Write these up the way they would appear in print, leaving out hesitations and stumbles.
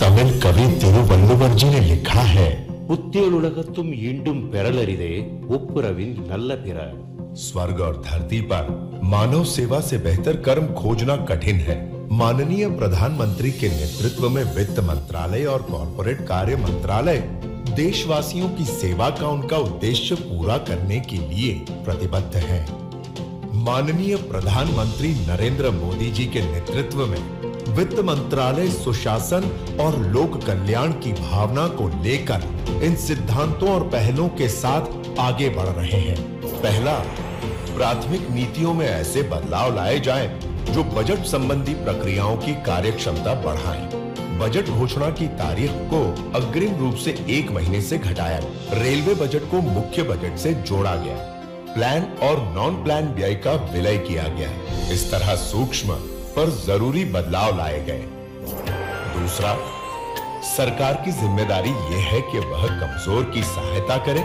तमिल कवि तिरुवल्लुवर जी ने लिखा है, புத்தியுலகத்தும் ஈண்டும் பெறலரிதே ஒப்புரவின் நல்ல பிற। स्वर्ग और धरती पर मानव सेवा से बेहतर कर्म खोजना कठिन है। माननीय प्रधानमंत्री के नेतृत्व में वित्त मंत्रालय और कॉर्पोरेट कार्य मंत्रालय देशवासियों की सेवा का उनका उद्देश्य पूरा करने के लिए प्रतिबद्ध है। माननीय प्रधानमंत्री नरेंद्र मोदी जी के नेतृत्व में वित्त मंत्रालय सुशासन और लोक कल्याण की भावना को लेकर इन सिद्धांतों और पहलों के साथ आगे बढ़ रहे हैं। पहला, प्राथमिक नीतियों में ऐसे बदलाव लाए जाएं जो बजट संबंधी प्रक्रियाओं की कार्यक्षमता बढ़ाएं। बजट घोषणा की तारीख को अग्रिम रूप से 1 महीने से घटाया। रेलवे बजट को मुख्य बजट से जोड़ा गया। प्लान और नॉन प्लान व्यय का विलय किया गया। इस तरह सूक्ष्म पर जरूरी बदलाव लाए गए। दूसरा, सरकार की जिम्मेदारी यह है कि वह कमजोर की सहायता करे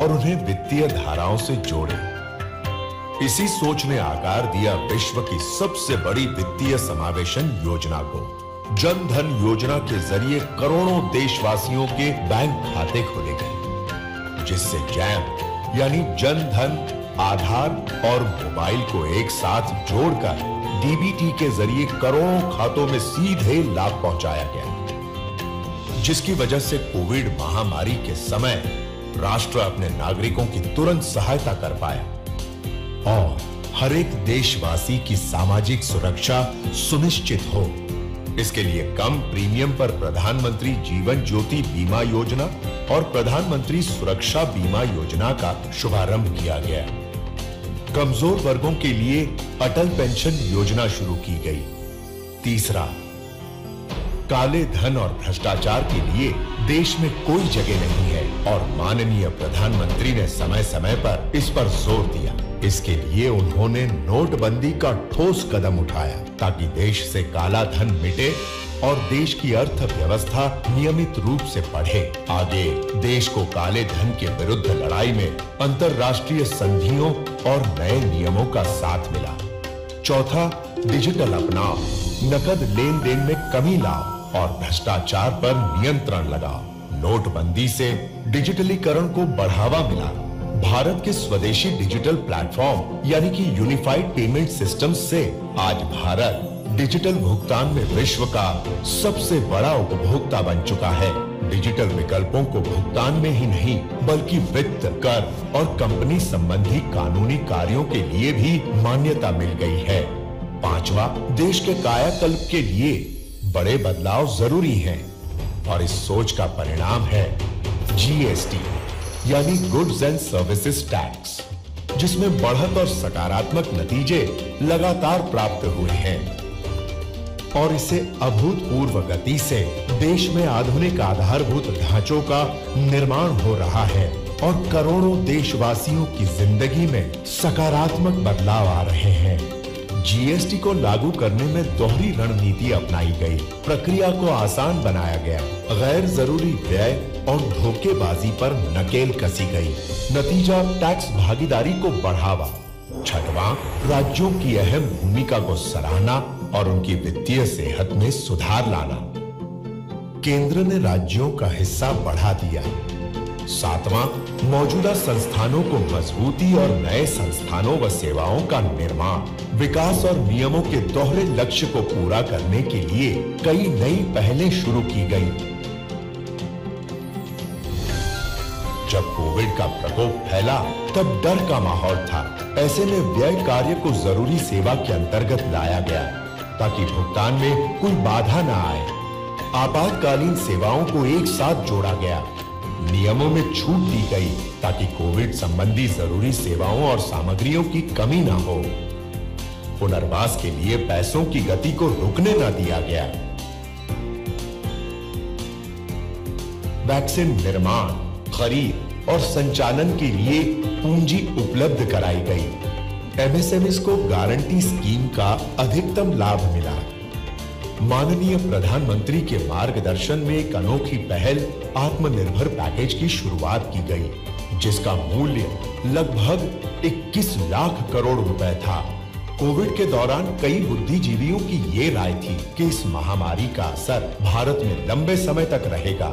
और उन्हें वित्तीय धाराओं से जोड़े। इसी सोच ने आकार दिया विश्व की सबसे बड़ी वित्तीय समावेशन योजना को। जन धन योजना के जरिए करोड़ों देशवासियों के बैंक खाते खोले गए, जिससे जैम यानी जन धन, आधार और मोबाइल को एक साथ जोड़कर डीबीटी के जरिए करोड़ों खातों में सीधे लाभ पहुंचाया गया, जिसकी वजह से कोविड महामारी के समय राष्ट्र अपने नागरिकों की तुरंत सहायता कर पाया और हर एक देशवासी की सामाजिक सुरक्षा सुनिश्चित हो। इसके लिए कम प्रीमियम पर प्रधानमंत्री जीवन ज्योति बीमा योजना और प्रधानमंत्री सुरक्षा बीमा योजना का शुभारंभ किया गया। कमजोर वर्गों के लिए अटल पेंशन योजना शुरू की गई। तीसरा, काले धन और भ्रष्टाचार के लिए देश में कोई जगह नहीं है और माननीय प्रधानमंत्री ने समय समय पर इस पर जोर दिया। इसके लिए उन्होंने नोटबंदी का ठोस कदम उठाया ताकि देश से काला धन मिटे और देश की अर्थव्यवस्था नियमित रूप से बढ़े। आगे देश को काले धन के विरुद्ध लड़ाई में अंतर्राष्ट्रीय संधियों और नए नियमों का साथ मिला। चौथा, डिजिटल अपनाओ, नकद लेन देन में कमी लाओ और भ्रष्टाचार पर नियंत्रण लगाओ। नोटबंदी से डिजिटलीकरण को बढ़ावा मिला। भारत के स्वदेशी डिजिटल प्लेटफॉर्म यानी कि यूनिफाइड पेमेंट सिस्टम से आज भारत डिजिटल भुगतान में विश्व का सबसे बड़ा उपभोक्ता बन चुका है। डिजिटल विकल्पों को भुगतान में ही नहीं बल्कि वित्त, कर और कंपनी संबंधी कानूनी कार्यों के लिए भी मान्यता मिल गई है। पांचवा, देश के कायाकल्प के लिए बड़े बदलाव जरूरी हैं और इस सोच का परिणाम है जीएसटी यानी गुड्स एंड सर्विसेज टैक्स, जिसमें बढ़त और सकारात्मक नतीजे लगातार प्राप्त हुए हैं और इसे अभूतपूर्व गति से देश में आधुनिक आधारभूत ढांचों का निर्माण हो रहा है और करोड़ों देशवासियों की जिंदगी में सकारात्मक बदलाव आ रहे हैं। जीएसटी को लागू करने में दोहरी रणनीति अपनाई गई। प्रक्रिया को आसान बनाया गया। गैर जरूरी व्यय और धोखेबाजी पर नकेल कसी गई। नतीजा, टैक्स भागीदारी को बढ़ावा। छठवां, राज्यों की अहम भूमिका को सराहना और उनकी वित्तीय सेहत में सुधार लाना। केंद्र ने राज्यों का हिस्सा बढ़ा दिया। सातवां, मौजूदा संस्थानों को मजबूती और नए संस्थानों व सेवाओं का निर्माण। विकास और नियमों के दोहरे लक्ष्य को पूरा करने के लिए कई नई पहलें शुरू की गई। जब कोविड का प्रकोप फैला तब डर का माहौल था। ऐसे में व्यय कार्य को जरूरी सेवा के अंतर्गत लाया गया ताकि भुगतान में कोई बाधा न आए। आपातकालीन सेवाओं को एक साथ जोड़ा गया। नियमों में छूट दी गई ताकि कोविड संबंधी जरूरी सेवाओं और सामग्रियों की कमी न हो। पुनर्वास के लिए पैसों की गति को रुकने न दिया गया। वैक्सीन निर्माण, खरीद और संचालन के लिए पूंजी उपलब्ध कराई गई। एमएसएमईज को गारंटी स्कीम का अधिकतम लाभ मिला। माननीय प्रधानमंत्री के मार्गदर्शन में एक अनोखी पहल आत्मनिर्भर पैकेज की शुरुआत की गई, जिसका मूल्य लगभग 21 लाख करोड़ रुपए था। कोविड के दौरान कई बुद्धिजीवियों की ये राय थी कि इस महामारी का असर भारत में लंबे समय तक रहेगा,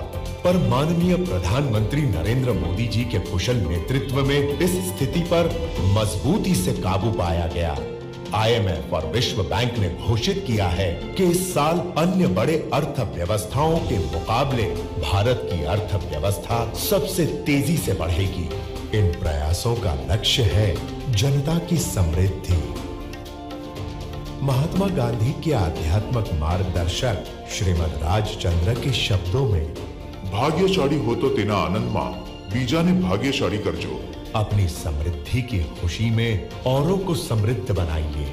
पर माननीय प्रधानमंत्री नरेंद्र मोदी जी के कुशल नेतृत्व में इस स्थिति पर मजबूती से काबू पाया गया। IMF और विश्व बैंक ने घोषित किया है कि इस साल अन्य बड़े अर्थव्यवस्थाओं के मुकाबले भारत की अर्थव्यवस्था सबसे तेजी से बढ़ेगी। इन प्रयासों का लक्ष्य है जनता की समृद्धि। महात्मा गांधी के आध्यात्मिक मार्गदर्शक श्रीमद राजचंद्र के शब्दों में, भाग्यशाળી हो तो तेना आनंदમાં બીજાને ભાગ્યશાળી કરજો। अपनी समृद्धि की खुशी में औरों को समृद्ध बनाइए।